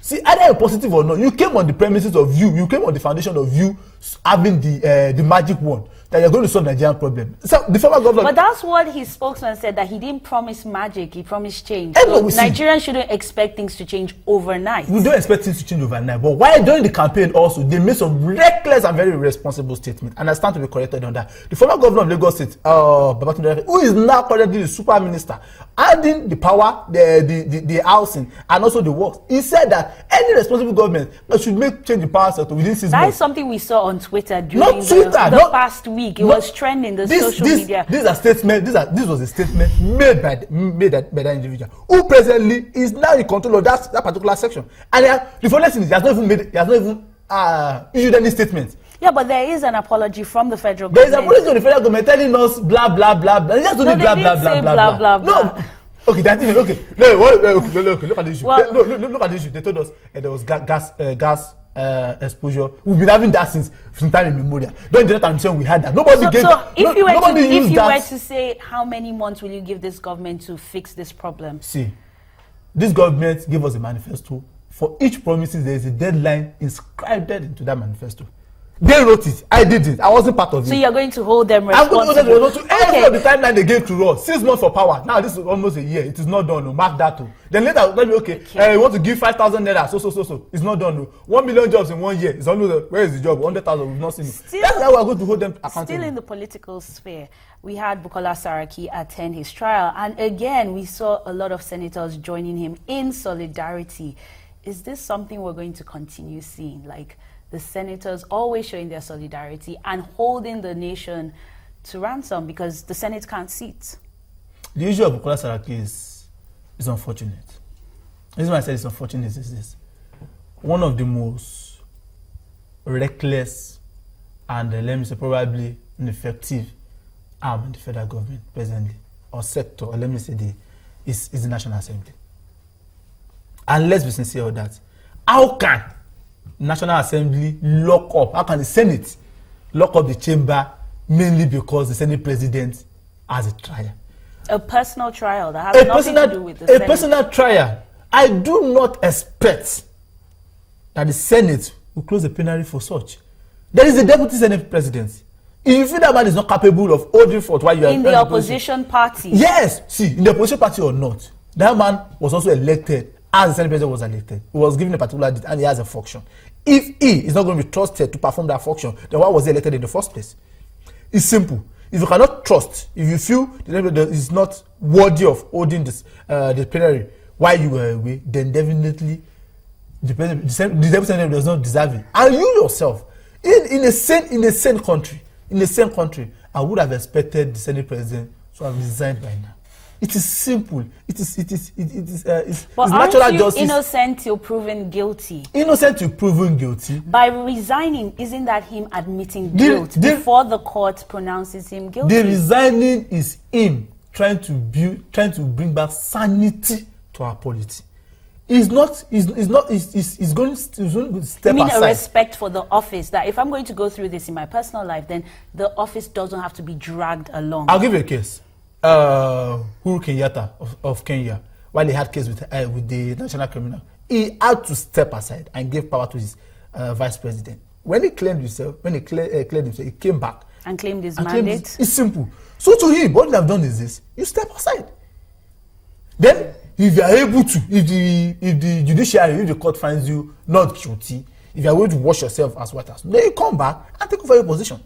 See, either you're positive or not, you came on the premises of you came on the foundation of you having the magic wand that you're going to solve Nigerian problem. So the former governor. But that's what his spokesman said, that he didn't promise magic, he promised change. So Nigerians shouldn't expect things to change overnight. We don't expect things to change overnight. But why during the campaign also, they made some reckless and very irresponsible statements. And I stand to be corrected on that. The former governor of Lagos State, Babatunde, who is now currently the super minister, adding the power, the housing, and also the works. He said that any responsible government should make change in power sector within 6 months. That is something we saw on Twitter during the past week. It was trending the social media. These are statements. This was a statement made by that individual who presently is now in control of that particular section. And the funny thing is, he has not even issued any statement. Yeah, but there is an apology from the federal government. There is an apology from the federal government telling us blah blah blah blah. They just don't blah blah blah blah blah. No. Okay, that's it. Okay. Look at the issue. Look at the issue. They told us there was gas exposure. We've been having that since time immemorial. Don't internet and say we had that. So if you were to say, how many months will you give this government to fix this problem? See, this government gave us a manifesto. For each promises, there is a deadline inscribed into that manifesto. They wrote it. I did it. I wasn't part of it. So you're going to hold them responsible? I'm going to hold them responsible. Every of the timeline they gave to us, 6 months for power. Now this is almost a year. It is not done. No. Mark that too. Then later, let me you want to give 5,000 naira. So. It's not done. No. 1 million jobs in 1 year. It's almost where is the job? 100,000. We've not seen it. That's how we are going to hold them accountable. Still in the political sphere, we had Bukola Saraki attend his trial, and again we saw a lot of senators joining him in solidarity. Is this something we're going to continue seeing? Like, the senators always showing their solidarity and holding the nation to ransom because the Senate can't sit. The issue of Bukola Saraki is unfortunate. The reason why I said it's unfortunate is this. One of the most reckless and let me say probably ineffective arm in the federal government presently, or sector, or let me say is the National Assembly. And let's be sincere with that. How can National Assembly lock up? How can the Senate lock up the chamber mainly because the Senate president has a trial? A personal trial that has nothing to do with the Senate. A personal trial. I do not expect that the Senate will close the plenary for such. There is a deputy Senate president. If you feel that man is not capable of holding forth while you are in the opposition party. Yes, see, in the opposition party or not, that man was also elected as the Senate president was elected. He was given a particular deed and he has a function. If he is not going to be trusted to perform that function, then why was he elected in the first place? It's simple. If you cannot trust, if you feel the Senate president is not worthy of holding this the plenary while you were away, then definitely the deputy president does not deserve it. And you yourself, in a sane country, I would have expected the Senate president to have resigned by now. It is simple. It's natural justice. Innocent till proven guilty. Innocent till proven guilty. By resigning, isn't that him admitting guilt before the court pronounces him guilty? The resigning is him trying to bring back sanity to our polity. He's going to step aside. You mean a respect for the office, that if I'm going to go through this in my personal life, then the office doesn't have to be dragged along. I'll give you a case. Uhuru Kenyatta of Kenya, while he had case with the national criminal, he had to step aside and give power to his vice president. When he claimed himself, he came back and claimed his mandate. It's simple. So to him, what they have done is this: you step aside. Then, if you are able to, if the judiciary, if the court finds you not guilty, if you are going to wash yourself as white as, then you come back and take over your position.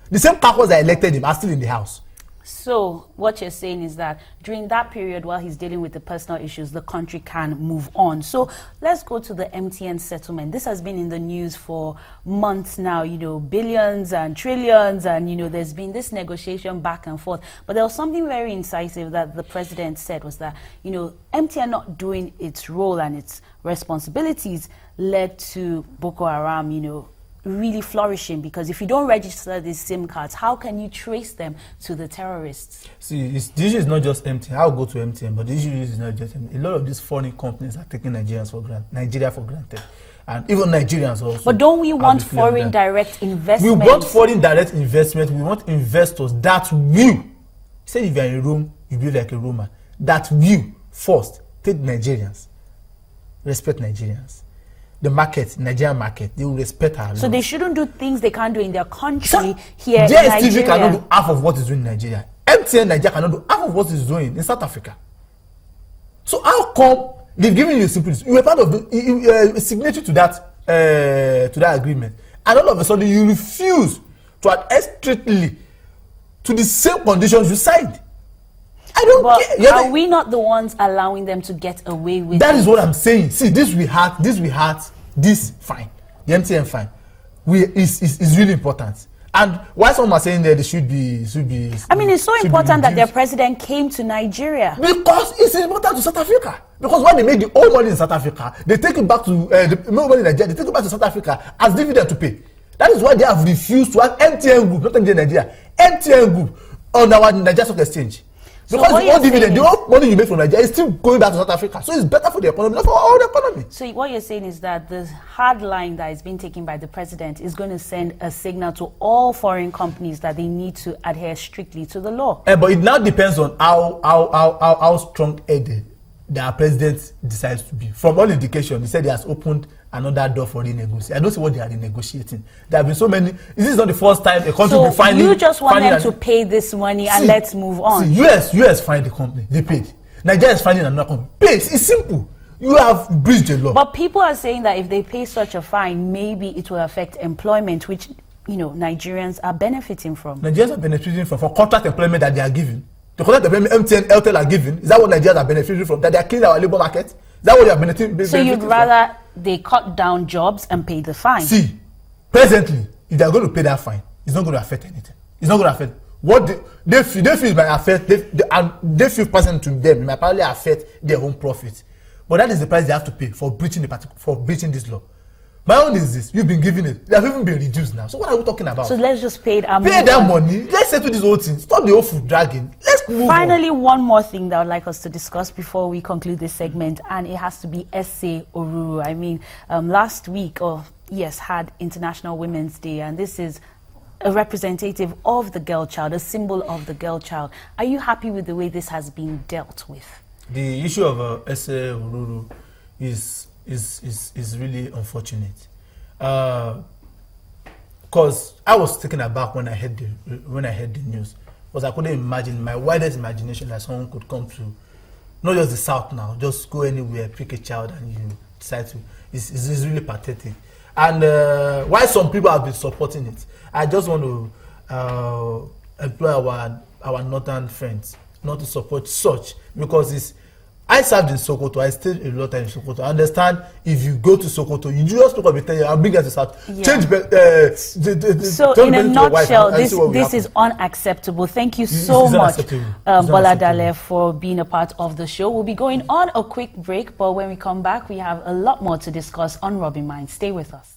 The same caucus that elected him are still in the house. So what you're saying is that during that period while he's dealing with the personal issues, the country can move on. So let's go to the MTN settlement. This has been in the news for months now, billions and trillions, and, there's been this negotiation back and forth. But there was something very incisive that the president said was that, MTN not doing its role and its responsibilities led to Boko Haram, really flourishing, because if you don't register these SIM cards, how can you trace them to the terrorists? See, the issue is not just MTN. I'll go to MTN, but the issue is not just MTN. A lot of these foreign companies are taking Nigeria for granted. And even Nigerians also. But don't we want foreign direct investment? We want foreign direct investment. We want investors that will, say if you're in Rome, you be like a Roman, that will first take Nigerians, respect Nigerians, the market, Nigerian market, they will respect her. So they shouldn't do things they can't do in their country here in DSTV Nigeria. cannot do half of what is doing in Nigeria. MTN Nigeria cannot do half of what is doing in South Africa. So how come they've given you a simple? You were part of the signatory to that agreement, and all of a sudden you refuse to adhere strictly to the same conditions you signed. I don't care. Are we not the ones allowing them to get away with that? Is what I'm saying. See, this fine. The MTN fine. Is really important. And why some are saying that they should be. I mean, it's so important that their president came to Nigeria. Because it's important to South Africa. Because when they make the old money in South Africa, they take it back to the money in Nigeria. They take it back to South Africa as dividend to pay. That is why they have refused to have MTN Group, not MTN Nigeria, MTN Group on our Nigeria Stock Exchange. Because the old dividend, the old money you make from Nigeria is still going back to South Africa. So it's better for the economy, not for all the economy. So what you're saying is that the hard line that is being taken by the president is going to send a signal to all foreign companies that they need to adhere strictly to the law. But it now depends on how strong-headed the president decides to be. From all indication, he said he has opened another door for renegotiation. I don't see what they are renegotiating. There have been so many. This is not the first time a country will be finding. So you just want them to pay this money and let's move on. See, US find the company. They paid. Nigeria is finding another company. Pay. It's simple. You have breached the law. But people are saying that if they pay such a fine, maybe it will affect employment, which Nigerians are benefiting from. Nigerians are benefiting from for contract employment that they are given. The contract employment MTN, Airtel are given. Is that what Nigerians are benefiting from? That they are killing our labor market? Is that what they are benefiting from? So you'd rather they cut down jobs and pay the fine? See, presently, if they are going to pay that fine, it's not going to affect anything. It's not going to affect what they feel it might affect. They feel personal to them. It might probably affect their own profit. But that is the price they have to pay for breaching this law. My own is this: you've been giving it. They have even been reduced now. So what are we talking about? So let's just pay it. Pay that money. Let's settle this whole thing. Stop the whole food dragging. Let's move Finally, on. one more thing that I would like us to discuss before we conclude this segment, and it has to be Ese Oruru. I mean, last week, had International Women's Day, and this is a representative of the girl child, a symbol of the girl child. Are you happy with the way this has been dealt with? The issue of Ese Oruru is really unfortunate, because I was taken aback when I heard the news, because I couldn't imagine my wildest imagination that someone could come to not just the South now, just go anywhere, pick a child, and you decide to. It's really pathetic. And why some people have been supporting it, I just want to employ our northern friends not to support such, because I served in Sokoto. I stayed a lot of time in Sokoto. I understand if you go to Sokoto, you just look up and tell you, I'll bring you to South. Yeah. So in a nutshell, this is unacceptable. Thank you so much, Bola Dale, for being a part of the show. We'll be going on a quick break, but when we come back, we have a lot more to discuss on Rubbing Minds. Stay with us.